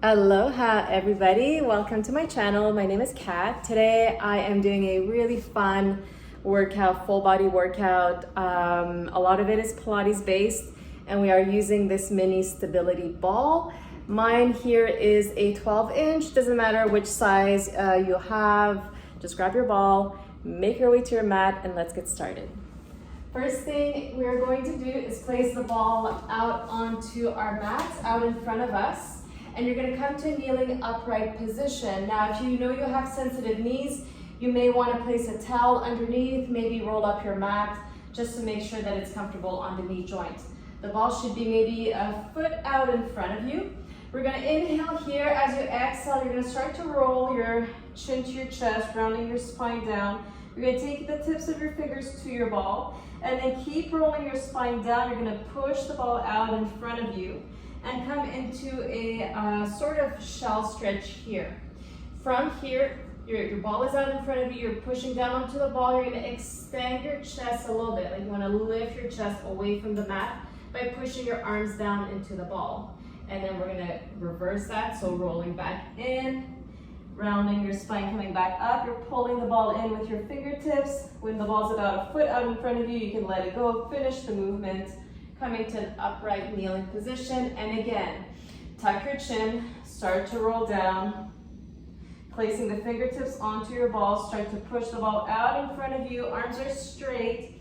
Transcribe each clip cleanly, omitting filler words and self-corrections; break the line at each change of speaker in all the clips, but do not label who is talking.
Aloha everybody, welcome to my channel. My name is Kat. Today I am doing a really fun workout, full body workout. A lot of it is Pilates based and we are using this mini stability ball. Mine here is a 12-inch, doesn't matter which size you have, just grab your ball, make your way to your mat and let's get started. First thing we're going to do is place the ball out onto our mats, out in front of us. And you're gonna come to a kneeling upright position. Now, if you know you have sensitive knees, you may wanna place a towel underneath, maybe roll up your mat, just to make sure that it's comfortable on the knee joint. The ball should be maybe a foot out in front of you. We're gonna inhale here. As you exhale, you're gonna start to roll your chin to your chest, rounding your spine down. You're gonna take the tips of your fingers to your ball, and then keep rolling your spine down. You're gonna push the ball out in front of you and come into a sort of shell stretch here. From here, your ball is out in front of you, you're pushing down onto the ball, you're gonna extend your chest a little bit, like you wanna lift your chest away from the mat by pushing your arms down into the ball. And then we're gonna reverse that, so rolling back in, rounding your spine, coming back up, you're pulling the ball in with your fingertips. When the ball's about a foot out in front of you, you can let it go, finish the movement. Coming to an upright kneeling position, and again, tuck your chin, start to roll down, placing the fingertips onto your ball, start to push the ball out in front of you, arms are straight.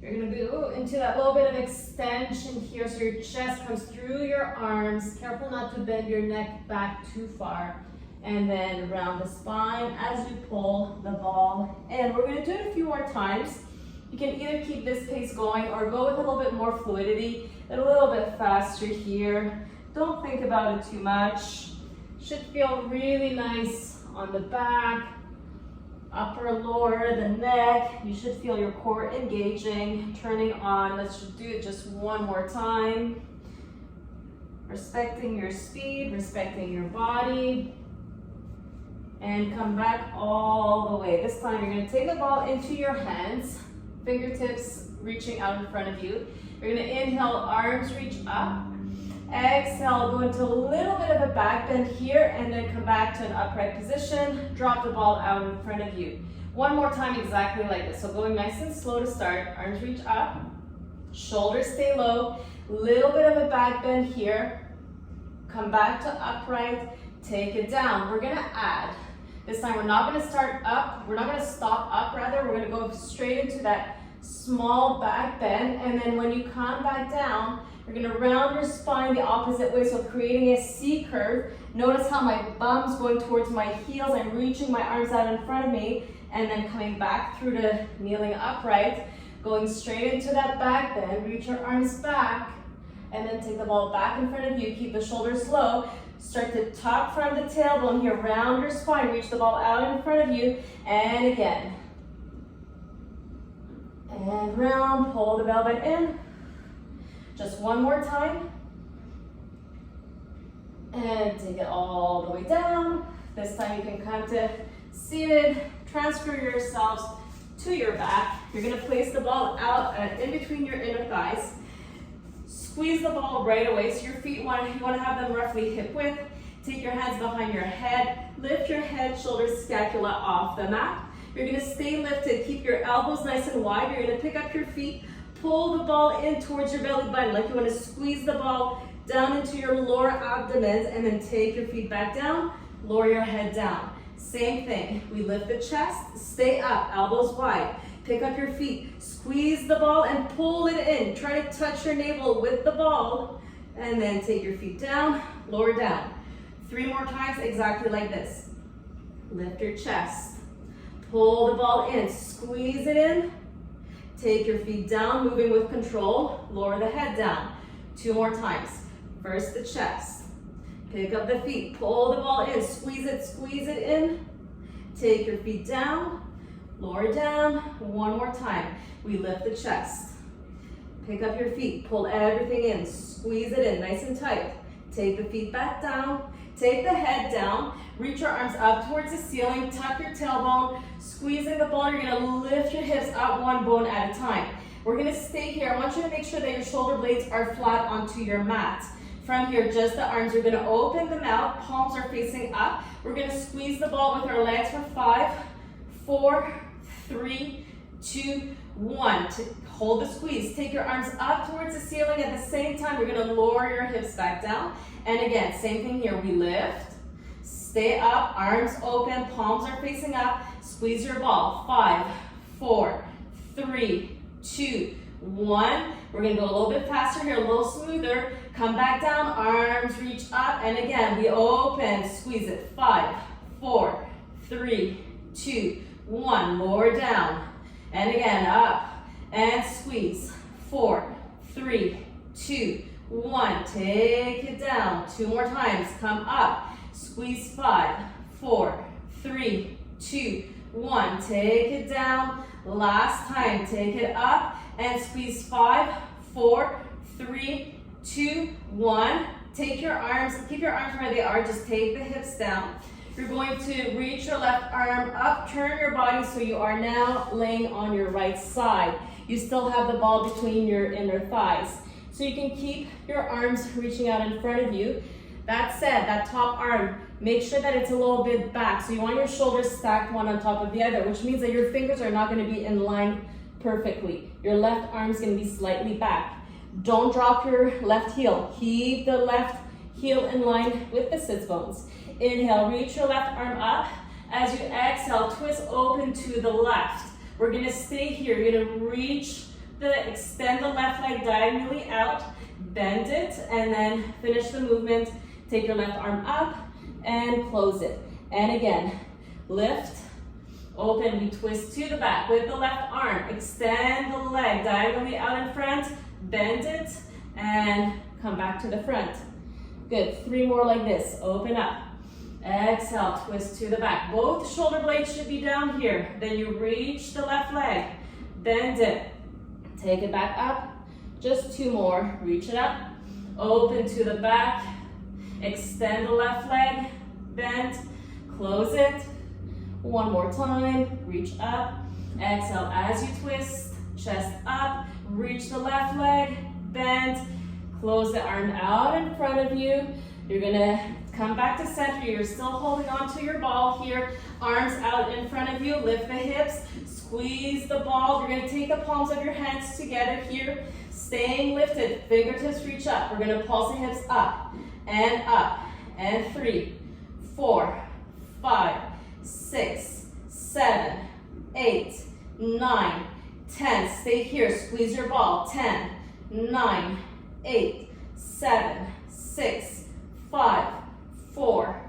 You're gonna go into that little bit of extension here, so your chest comes through your arms, careful not to bend your neck back too far, and then round the spine as you pull the ball in. We're gonna do it a few more times. You can either keep this pace going or go with a little bit more fluidity and a little bit faster here. Don't think about it too much. Should feel really nice on the back, upper, lower, the neck. You should feel your core engaging, turning on. Let's do it just one more time. Respecting your speed, respecting your body. And come back all the way. This time you're gonna take the ball into your hands. Fingertips reaching out in front of you. You're gonna inhale, arms reach up. Exhale, go into a little bit of a back bend here and then come back to an upright position. Drop the ball out in front of you. One more time exactly like this. So going nice and slow to start. Arms reach up, shoulders stay low. Little bit of a back bend here. Come back to upright, take it down. We're gonna add. This time we're not gonna start up, we're not gonna stop up rather, we're gonna go straight into that small back bend, and then when you come back down, you're gonna round your spine the opposite way, so creating a C curve. Notice how my bum's going towards my heels, I'm reaching my arms out in front of me, and then coming back through to kneeling upright, going straight into that back bend, reach your arms back, and then take the ball back in front of you, keep the shoulders low. Start to tuck from the tailbone here, round your spine, reach the ball out in front of you, and again. And round, pull the velvet in. Just one more time. And take it all the way down. This time you can come to seated, transfer yourselves to your back. You're gonna place the ball out in between your inner thighs. Squeeze the ball right away, so your feet, you want to have them roughly hip width. Take your hands behind your head, lift your head, shoulders, scapula off the mat. You're going to stay lifted, keep your elbows nice and wide. You're going to pick up your feet, pull the ball in towards your belly button, like you want to squeeze the ball down into your lower abdomen, and then take your feet back down, lower your head down. Same thing, we lift the chest, stay up, elbows wide. Pick up your feet, squeeze the ball and pull it in. Try to touch your navel with the ball and then take your feet down, lower down. 3 more times exactly like this. Lift your chest, pull the ball in, squeeze it in, take your feet down, moving with control, lower the head down. 2 more times. First the chest, pick up the feet, pull the ball in, squeeze it in, take your feet down, lower down. 1 more time. We lift the chest. Pick up your feet, pull everything in, squeeze it in nice and tight. Take the feet back down, take the head down, reach your arms up towards the ceiling, tuck your tailbone, squeezing the ball. You're gonna lift your hips up one bone at a time. We're gonna stay here. I want you to make sure that your shoulder blades are flat onto your mat. From here, just the arms. You're gonna open them out, palms are facing up. We're gonna squeeze the ball with our legs for 5, 4, 3, 2, 1. Hold the squeeze. Take your arms up towards the ceiling. At the same time, we're gonna lower your hips back down. And again, same thing here. We lift, stay up, arms open, palms are facing up. Squeeze your ball. 5, 4, 3, 2, 1. We're gonna go a little bit faster here, a little smoother. Come back down, arms reach up, and again, we open, squeeze it. 5, 4, 3, 2, 1. Lower down, and again, up, and squeeze. 4, 3, 2, 1. Take it down. 2 more times. Come up, squeeze. 5, 4, 3, 2, 1. Take it down. Last time, take it up and squeeze. 5, 4, 3, 2, 1. Take your arms, keep your arms where they are, just take the hips down. You're going to reach your left arm up, turn your body so you are now laying on your right side. You still have the ball between your inner thighs. So you can keep your arms reaching out in front of you. That said, that top arm, make sure that it's a little bit back. So you want your shoulders stacked one on top of the other, which means that your fingers are not going to be in line perfectly. Your left arm is going to be slightly back. Don't drop your left heel. Keep the left heel in line with the sits bones. Inhale, reach your left arm up. As you exhale, twist open to the left. We're going to stay here. You're going to reach extend the left leg diagonally out, bend it, and then finish the movement. Take your left arm up and close it. And again, lift, open, we twist to the back with the left arm. Extend the leg diagonally out in front, bend it, and come back to the front. Good, 3 more like this. Open up. Exhale, twist to the back. Both shoulder blades should be down here. Then you reach the left leg, bend it, take it back up. Just 2 more. Reach it up, open to the back, extend the left leg, bend, close it. 1 more time. Reach up, exhale as you twist, chest up, reach the left leg, bend, close the arm out in front of you. You're gonna come back to center. You're still holding on to your ball here. Arms out in front of you. Lift the hips. Squeeze the ball. You're gonna take the palms of your hands together here. Staying lifted. Fingertips reach up. We're gonna pulse the hips up. And 3, 4, 5, 6, 7, 8, 9, 10. Stay here. Squeeze your ball. 10, 9, 8, 7, 6, 5, 4,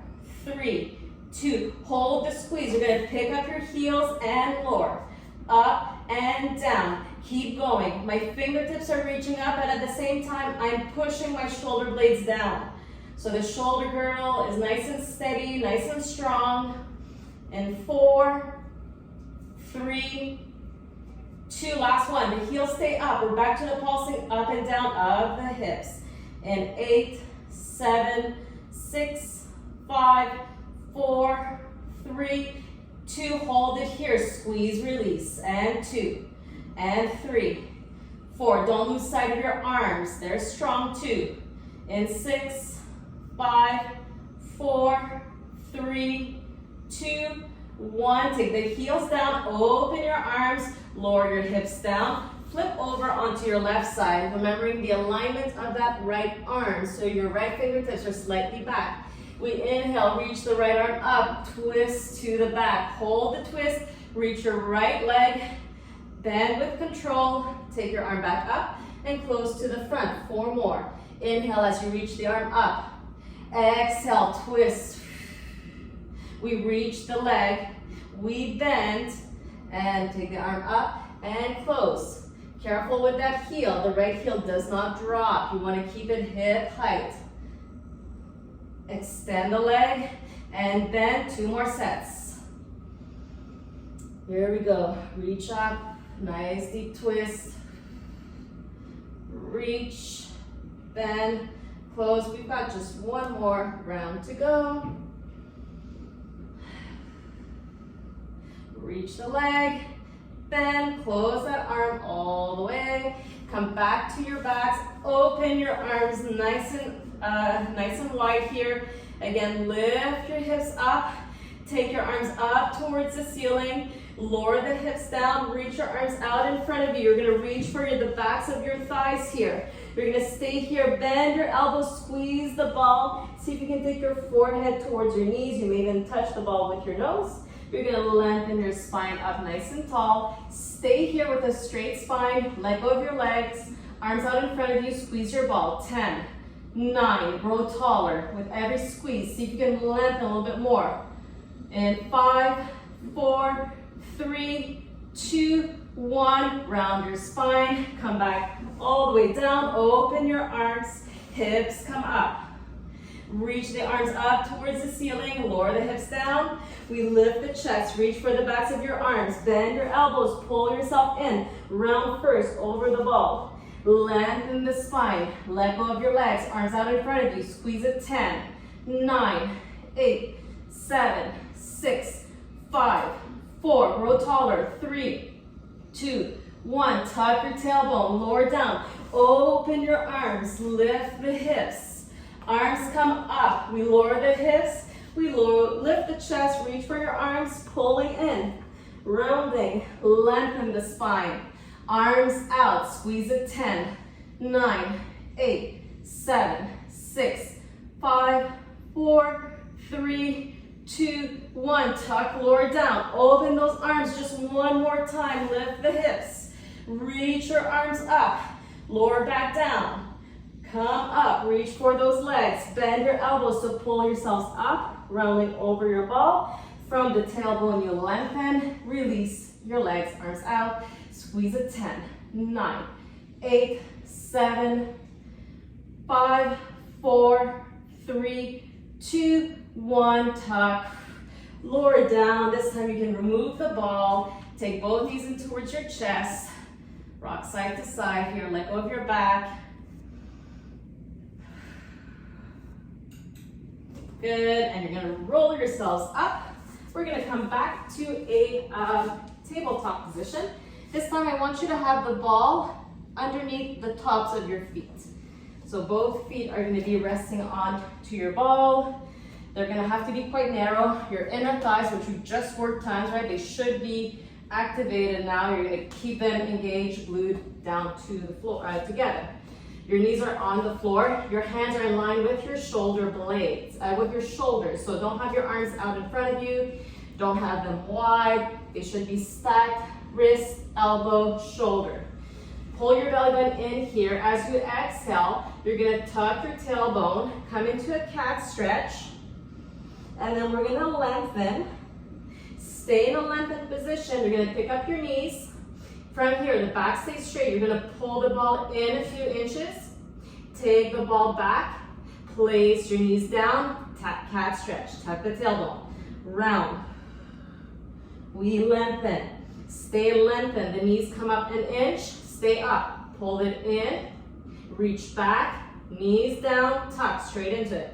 3, 2. Hold the squeeze. You're going to pick up your heels and lower. Up and down. Keep going. My fingertips are reaching up, and at the same time, I'm pushing my shoulder blades down. So the shoulder girdle is nice and steady, nice and strong. And 4, 3, 2. Last one. The heels stay up. We're back to the pulsing up and down of the hips. And 8, 7, 6, 5, 4, 3, 2. Hold it here. Squeeze, release. And 2, and 3, 4. Don't lose sight of your arms. They're strong. 2, and 6, 5, 4, 3, 2, 1. Take the heels down. Open your arms. Lower your hips down. Flip over onto your left side, remembering the alignment of that right arm. So your right fingertips are slightly back. We inhale, reach the right arm up, twist to the back. Hold the twist, reach your right leg, bend with control, take your arm back up and close to the front. 4 more. Inhale as you reach the arm up. Exhale, twist. We reach the leg, we bend, and take the arm up and close. Careful with that heel. The right heel does not drop. You want to keep it hip height. Extend the leg and bend. 2 more sets. Here we go. Reach up. Nice deep twist. Reach. Bend. Close. We've got just 1 more round to go. Reach the leg. Bend, close that arm all the way. Come back to your backs, open your arms nice and wide here. Again, lift your hips up, take your arms up towards the ceiling, lower the hips down, reach your arms out in front of you. You're gonna reach for the backs of your thighs here. You're gonna stay here, bend your elbows, squeeze the ball. See if you can take your forehead towards your knees. You may even touch the ball with your nose. You're gonna lengthen your spine up nice and tall. Stay here with a straight spine, let go of your legs, arms out in front of you, squeeze your ball. 10, 9, grow taller with every squeeze. See if you can lengthen a little bit more. And 5, 4, 3, 2, 1. Round your spine, come back all the way down, open your arms, hips come up. Reach the arms up towards the ceiling, lower the hips down. We lift the chest, reach for the backs of your arms, bend your elbows, pull yourself in. Round first over the ball. Lengthen the spine, let go of your legs, arms out in front of you, squeeze it. 10, 9, 8, 7, 6, 5, 4, grow taller. 3, 2, 1, tuck your tailbone, lower down, open your arms, lift the hips. Arms come up, we lower the hips, lift the chest, reach for your arms, pulling in, rounding, lengthen the spine. Arms out, squeeze it. 10, 9, 8, 7, 6, 5, 4, 3, 2, 1. Tuck, lower down, open those arms just one more time, lift the hips. Reach your arms up, lower back down. Come up, reach for those legs, bend your elbows to pull yourselves up, rounding over your ball. From the tailbone, you lengthen, release your legs, arms out, squeeze it. 10, 9, 8, 7, 5, 4, 3, 2, 1, tuck, lower down. This time you can remove the ball, take both knees in towards your chest, rock side to side here, let go of your back. Good, and you're gonna roll yourselves up. We're gonna come back to a tabletop position. This time I want you to have the ball underneath the tops of your feet. So both feet are gonna be resting onto your ball. They're gonna have to be quite narrow. Your inner thighs, which we just worked times, right? They should be activated now. You're gonna keep them engaged, glued down to the floor, together. Your knees are on the floor. Your hands are in line with your shoulder blades, with your shoulders. So don't have your arms out in front of you. Don't have them wide. They should be stacked, wrist, elbow, shoulder. Pull your belly button in here. As you exhale, you're gonna tuck your tailbone, come into a cat stretch, and then we're gonna lengthen. Stay in a lengthened position. You're gonna pick up your knees. From here, the back stays straight. You're gonna pull the ball in a few inches. Take the ball back. Place your knees down. Tap, cat stretch. Tuck the tailbone. Round. We lengthen. Stay lengthened. The knees come up an inch. Stay up. Pull it in. Reach back. Knees down. Tuck straight into it.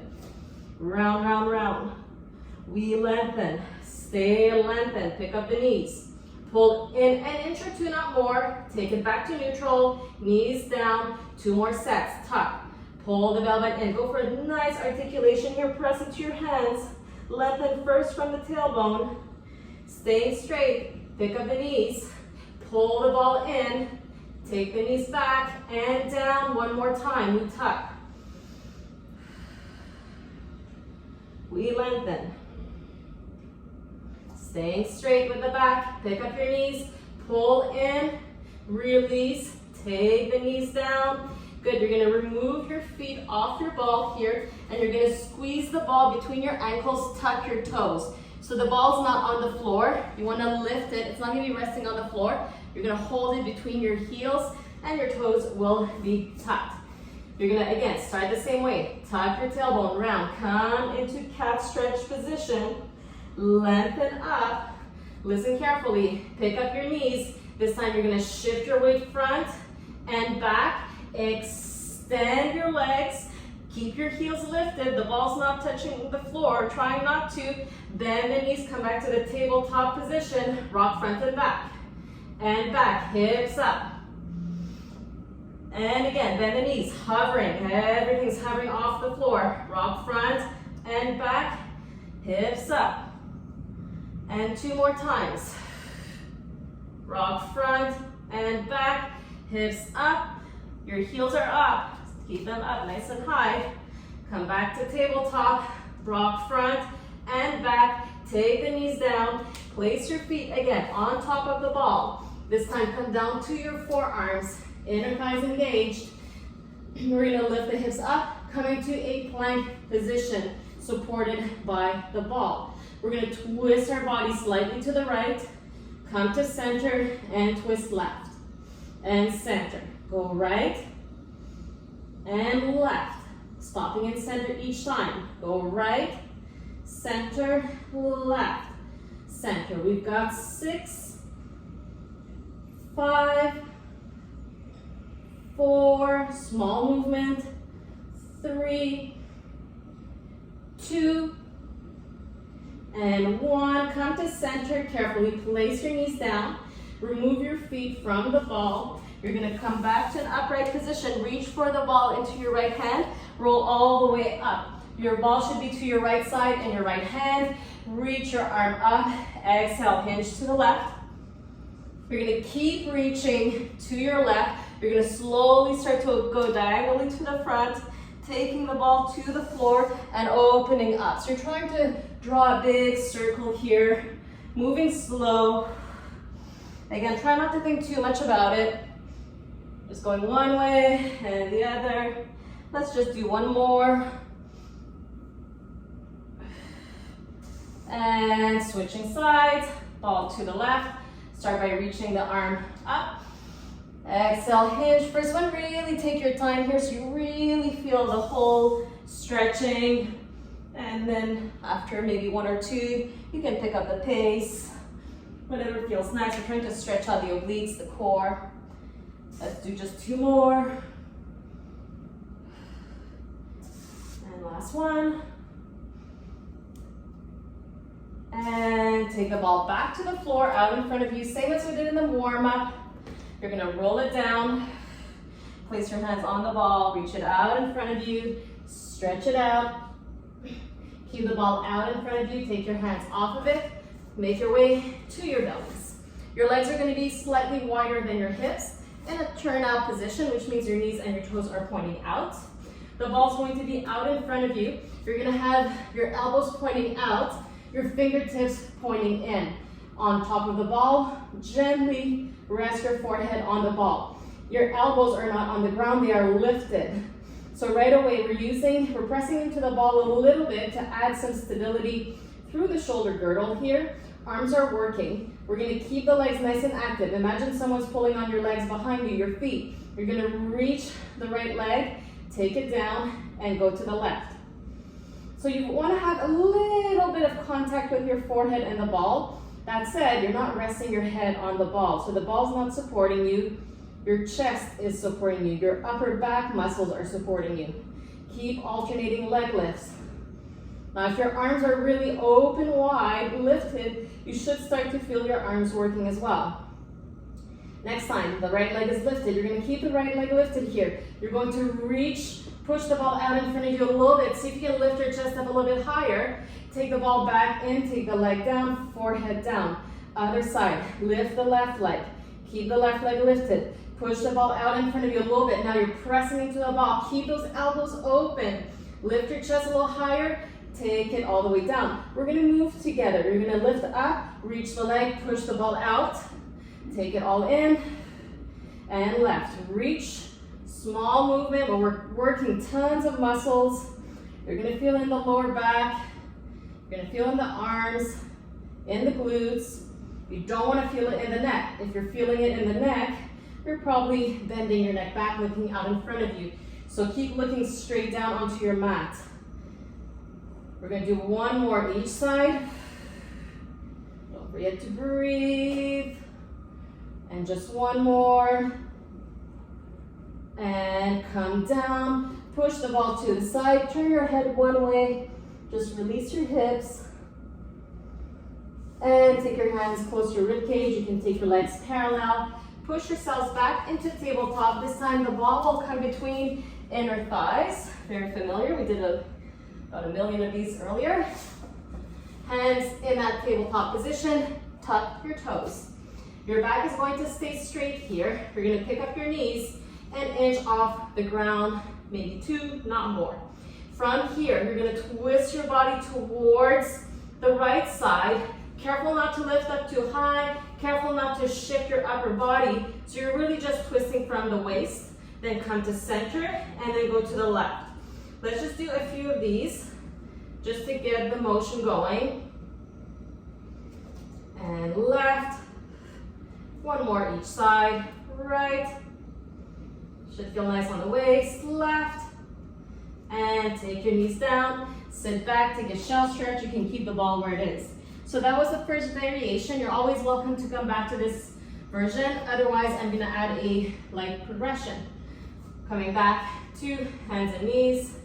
Round, round, round. We lengthen. Stay lengthened. Pick up the knees. Pull in an inch or two, not more. Take it back to neutral. Knees down. 2 more sets. Tuck. Pull the belly button in. Go for a nice articulation here. Press into your hands. Lengthen first from the tailbone. Stay straight. Pick up the knees. Pull the ball in. Take the knees back and down. One more time. We tuck. We lengthen. Staying straight with the back, pick up your knees, pull in, release, take the knees down. Good, you're gonna remove your feet off your ball here, and you're gonna squeeze the ball between your ankles, tuck your toes. So the ball's not on the floor, you wanna lift it, it's not gonna be resting on the floor. You're gonna hold it between your heels, and your toes will be tucked. You're gonna, again, start the same way. Tuck your tailbone, round, come into cat stretch position. Lengthen up, listen carefully, pick up your knees. This time you're gonna shift your weight front and back, extend your legs, keep your heels lifted, the ball's not touching the floor, try not to. Bend the knees, come back to the tabletop position, rock front and back, hips up. And again, bend the knees, hovering. Everything's hovering off the floor. Rock front and back, hips up. And 2 more times. Rock front and back, hips up. Your heels are up. Keep them up nice and high. Come back to tabletop. Rock front and back. Take the knees down. Place your feet again on top of the ball. This time come down to your forearms. Inner thighs engaged. We're gonna lift the hips up, coming to a plank position, supported by the ball. We're gonna twist our body slightly to the right, come to center, and twist left. And center. Go right and left. Stopping in center each time. Go right, center, left, center. We've got 6, 5, 4, small movement, 3, 2, and 1. Come to center, carefully place your knees down, remove your feet from the ball. You're gonna come back to an upright position, reach for the ball into your right hand, roll all the way up. Your ball should be to your right side and your right hand. Reach your arm up, exhale, hinge to the left. You're gonna keep reaching to your left. You're gonna slowly start to go diagonally to the front, taking the ball to the floor and opening up. So you're trying to draw a big circle here, moving slow. Again, try not to think too much about it. Just going one way and the other. Let's just do one more. And switching sides, ball to the left. Start by reaching the arm up. Exhale, hinge. First one, really take your time here so you really feel the whole stretching. And then after maybe 1 or 2, you can pick up the pace. Whatever feels nice. We're trying to stretch out the obliques, the core. Let's do just 2 more. And last one. And take the ball back to the floor, out in front of you. Same as we did in the warm-up. You're gonna roll it down. Place your hands on the ball, reach it out in front of you, stretch it out. Keep the ball out in front of you, take your hands off of it, make your way to your bellies. Your legs are gonna be slightly wider than your hips in a turn-out position, which means your knees and your toes are pointing out. The ball's going to be out in front of you. You're gonna have your elbows pointing out, your fingertips pointing in. On top of the ball, gently rest your forehead on the ball. Your elbows are not on the ground, they are lifted. So right away, we're pressing into the ball a little bit to add some stability through the shoulder girdle here. Arms are working. We're gonna keep the legs nice and active. Imagine someone's pulling on your legs behind you, your feet. You're gonna reach the right leg, take it down, and go to the left. So you wanna have a little bit of contact with your forehead and the ball. That said, you're not resting your head on the ball. So the ball's not supporting you. Your chest is supporting you. Your upper back muscles are supporting you. Keep alternating leg lifts. Now, if your arms are really open wide, lifted, you should start to feel your arms working as well. Next time, the right leg is lifted. You're gonna keep the right leg lifted here. You're going to reach, push the ball out in front of you a little bit. See if you can lift your chest up a little bit higher. Take the ball back in, take the leg down, forehead down. Other side, lift the left leg. Keep the left leg lifted. Push the ball out in front of you a little bit. Now you're pressing into the ball. Keep those elbows open. Lift your chest a little higher. Take it all the way down. We're gonna move together. You're gonna lift up, reach the leg, push the ball out. Take it all in and left. Reach, small movement, but we're working tons of muscles. You're gonna feel in the lower back. You're gonna feel in the arms, in the glutes. You don't wanna feel it in the neck. If you're feeling it in the neck, you're probably bending your neck back, looking out in front of you. So keep looking straight down onto your mat. We're gonna do one more each side. Don't forget to breathe. And just one more. And come down. Push the ball to the side. Turn your head one way. Just release your hips. And take your hands close to your rib cage. You can take your legs parallel. push yourselves back into tabletop. This time the ball will come between inner thighs. Very familiar. We did about a million of these earlier. Hands in that tabletop position. Tuck your toes. Your back is going to stay straight here. You're going to pick up your knees and inch off the ground, maybe 2, not more. From here, you're going to twist your body towards the right side. Careful not to lift up too high. Careful not to shift your upper body. So you're really just twisting from the waist. Then come to center and then go to the left. Let's just do a few of these just to get the motion going. And left. One more each side. Right. Should feel nice on the waist. Left. And take your knees down. Sit back, take a shell stretch. You can keep the ball where it is. So that was the first variation. You're always welcome to come back to this version. Otherwise, I'm gonna add a light progression. Coming back to hands and knees.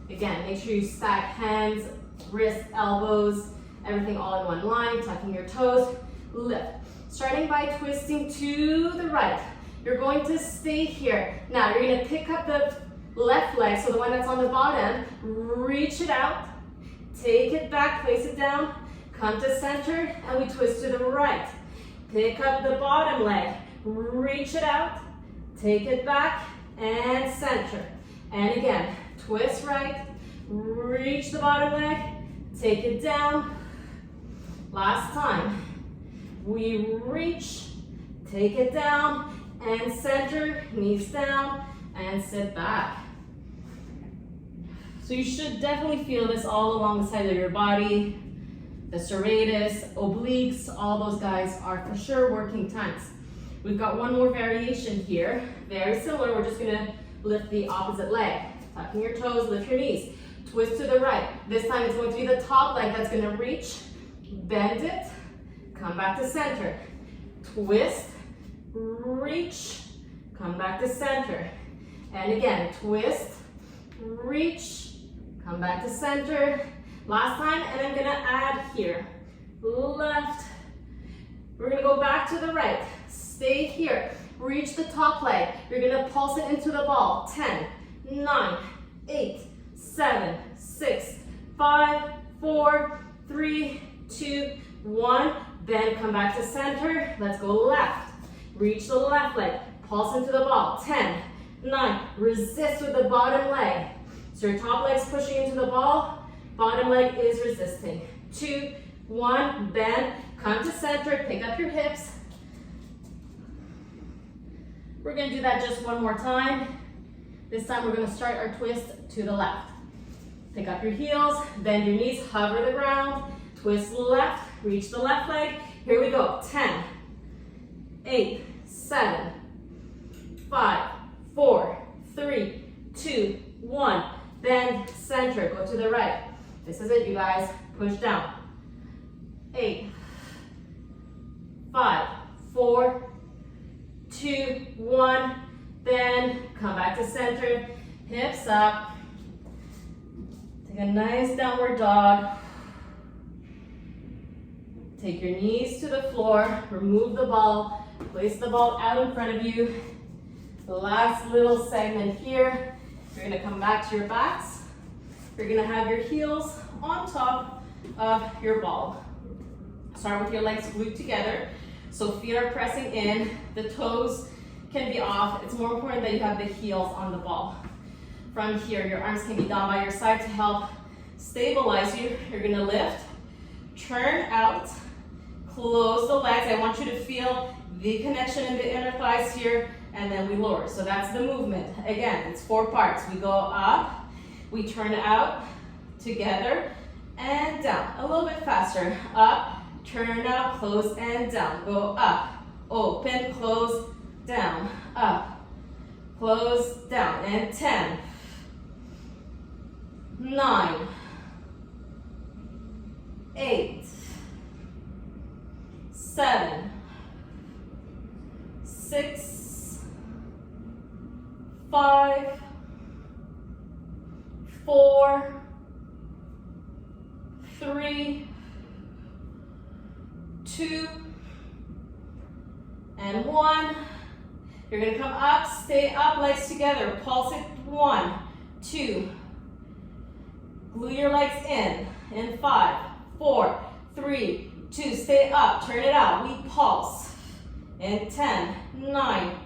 Again, make sure you stack hands, wrists, elbows, everything all in one line, tucking your toes, lift. Starting by twisting to the right. You're going to stay here. Now, you're gonna pick up the left leg, so the one that's on the bottom, reach it out, take it back, place it down, come to center, and we twist to the right. Pick up the bottom leg, reach it out, take it back, and center. And again, twist right, reach the bottom leg, take it down. Last time. We reach, take it down, and center, knees down, and sit back. So you should definitely feel this all along the side of your body. The serratus, obliques, all those guys are for sure working times. We've got one more variation here. Very similar, we're just gonna lift the opposite leg. Tucking your toes, lift your knees. Twist to the right. This time it's going to be the top leg that's gonna reach. Bend it, come back to center. Twist, reach, come back to center. And again, twist, reach, come back to center. Last time, and I'm gonna add here. Left. We're gonna go back to the right. Stay here. Reach the top leg. You're gonna pulse it into the ball. 10, 9, 8, 7, 6, 5, 4, 3, 2, 1. Then come back to center. Let's go left. Reach the left leg. Pulse into the ball. 10, 9. Resist with the bottom leg. So your top leg's pushing into the ball. Bottom leg is resisting. 2, 1. Bend. Come to center. Pick up your hips. We're going to do that just one more time. This time we're going to start our twist to the left. Pick up your heels. Bend your knees. Hover the ground. Twist left. Reach the left leg. Here we go. 10, 8, 7, 5, 4, 3, 2, 1. Bend, center. Go to the right. This is it, you guys. Push down. 8, 5, 4, 2, 1. Bend. Come back to center. Hips up. Take a nice downward dog. Take your knees to the floor, remove the ball, place the ball out in front of you. The last little segment here, you're gonna come back to your backs. You're gonna have your heels on top of your ball. Start with your legs glued together. So feet are pressing in, the toes can be off. It's more important that you have the heels on the ball. From here, your arms can be down by your side to help stabilize you. You're gonna lift, turn out, close the legs. I want you to feel the connection in the inner thighs here, and then we lower. So that's the movement. Again, it's 4 parts. We go up, we turn out, together, and down. A little bit faster. Up, turn out, close, and down. Go up, open, close, down, up, close, down. And 10, 9, 8, 7, 6, 5, 4, 3, 2, and 1. You're gonna come up, stay up, legs together. Pulse it, 1, 2. Glue your legs in 5, 4, 3, 2. Stay up, turn it out. We pulse in 10, 9,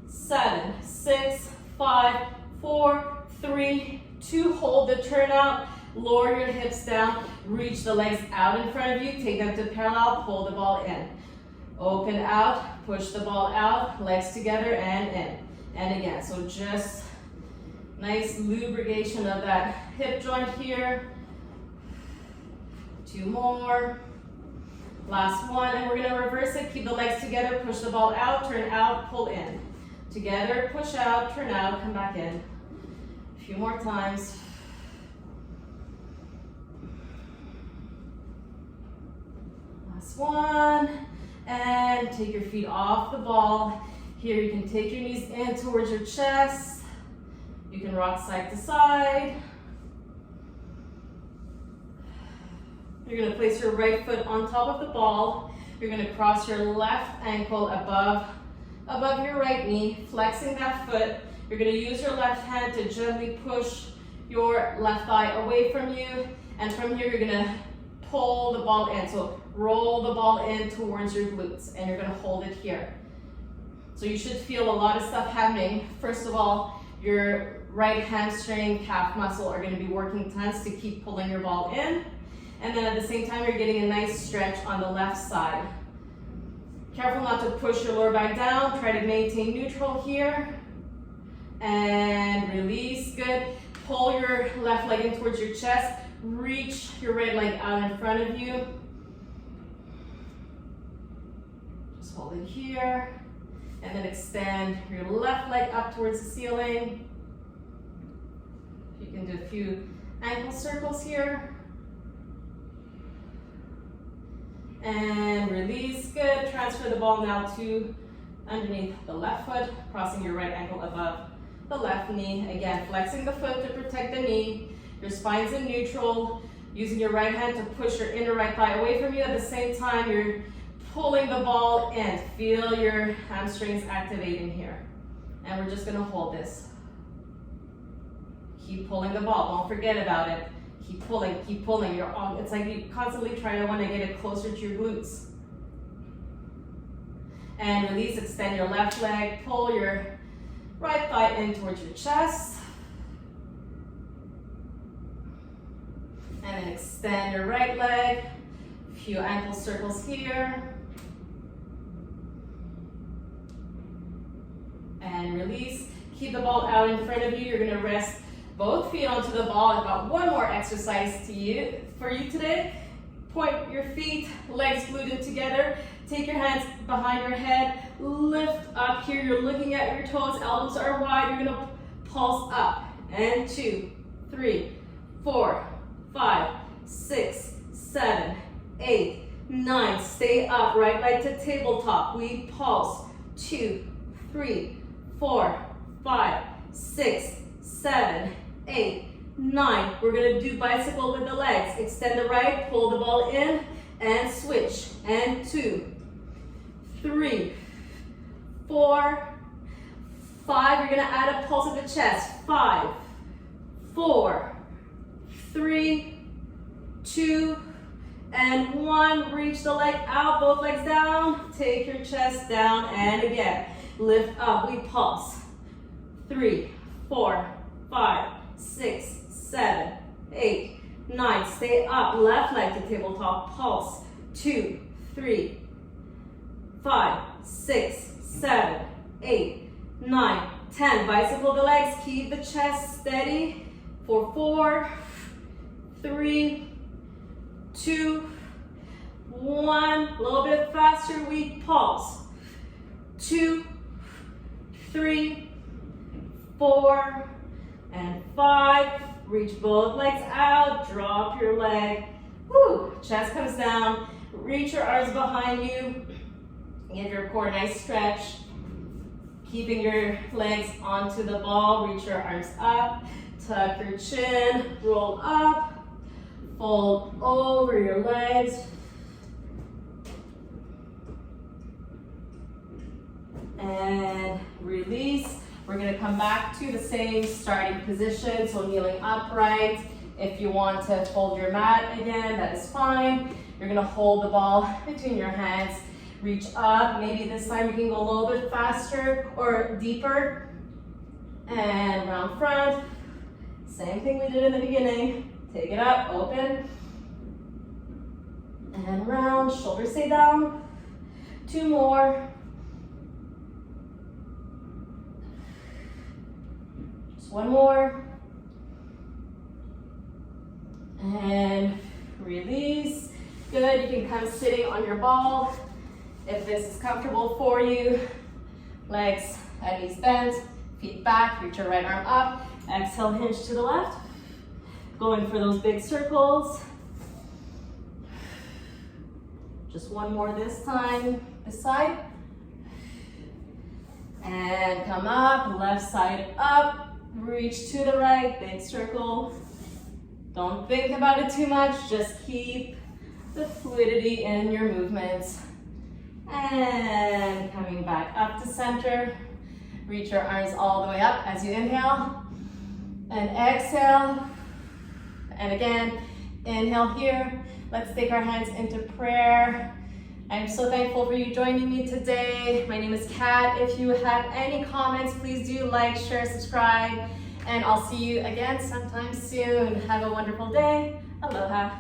7, 6, 5, 4, 3, 2. Hold the turnout. Lower your hips down. Reach the legs out in front of you. Take them to parallel. Pull the ball in. Open out. Push the ball out. Legs together and in. And again. So just nice lubrication of that hip joint here. 2 more. Last one. And we're going to reverse it. Keep the legs together. Push the ball out. Turn out. Pull in. Together. Push out. Turn out. Come back in. A few more times. Last one. And take your feet off the ball. Here you can take your knees in towards your chest. You can rock side to side. You're going to place your right foot on top of the ball. You're going to cross your left ankle above your right knee, flexing that foot. You're going to use your left hand to gently push your left thigh away from you. And from here, you're going to pull the ball in. So roll the ball in towards your glutes, and you're going to hold it here. So you should feel a lot of stuff happening. First of all, your right hamstring, calf muscle are going to be working tons to keep pulling your ball in. And then at the same time, you're getting a nice stretch on the left side. Careful not to push your lower back down. Try to maintain neutral here. And release, good. Pull your left leg in towards your chest. Reach your right leg out in front of you. Just hold it here. And then extend your left leg up towards the ceiling. You can do a few ankle circles here. And release, good. Transfer the ball now to underneath the left foot, crossing your right ankle above the left knee. Again, flexing the foot to protect the knee. Your spine's in neutral. Using your right hand to push your inner right thigh away from you. At the same time, you're pulling the ball in. Feel your hamstrings activating here. And we're just gonna hold this. Keep pulling the ball, don't forget about it. Keep pulling, keep pulling. It's like you constantly try to want to get it closer to your glutes. And release, extend your left leg, pull your right thigh in towards your chest. And then extend your right leg. A few ankle circles here. And release. Keep the ball out in front of you. You're going to rest both feet onto the ball. I've got one more exercise for you today. Point your feet, legs glued in together. Take your hands behind your head. Lift up here. You're looking at your toes. Elbows are wide. You're going to pulse up. And 2, 3, 4, 5, 6, 7, 8, 9. Stay up. Right leg to tabletop. We pulse. 2, 3, 4, 5, 6, 7, 8, 9. We're going to do bicycle with the legs. Extend the right, pull the ball in, and switch. And 2, 3, 4, 5. You're going to add a pulse of the chest. 5, 4, 3, 2, and 1. Reach the leg out, both legs down. Take your chest down, and again. Lift up, we pulse. 3, 4, 5, 6, 7, 8, 9. Stay up, left leg to tabletop, pulse. 2, 3, 5, 6, 7, 8, 9, 10. Bicycle the legs, keep the chest steady. For 4, 3, 2, 1. A little bit faster, we pulse. 2, 3, 4, and 5. Reach both legs out, drop your leg. Woo. Chest comes down, reach your arms behind you. Give your core a nice stretch. Keeping your legs onto the ball, reach your arms up, tuck your chin, roll up, fold over your legs. and release. We're gonna come back to the same starting position, so kneeling upright. If you want to fold your mat again, that is fine. You're gonna hold the ball between your hands, reach up. Maybe this time you can go a little bit faster or deeper. And round front. Same thing we did in the beginning. Take it up, open. And round, shoulders stay down. 2 more. Just 1 more. And release. Good, you can come sitting on your ball if this is comfortable for you. Legs at knees bent, feet back, reach your right arm up. Exhale, hinge to the left. Going for those big circles. Just 1 more this time, this side. And come up, left side up. Reach to the right, big circle. Don't think about it too much, just keep the fluidity in your movements. And coming back up to center. Reach your arms all the way up as you inhale. And exhale. And again, inhale here. Let's take our hands into prayer. I'm so thankful for you joining me today. My name is Kat. If you have any comments, please do like, share, subscribe. And I'll see you again sometime soon. Have a wonderful day. Aloha.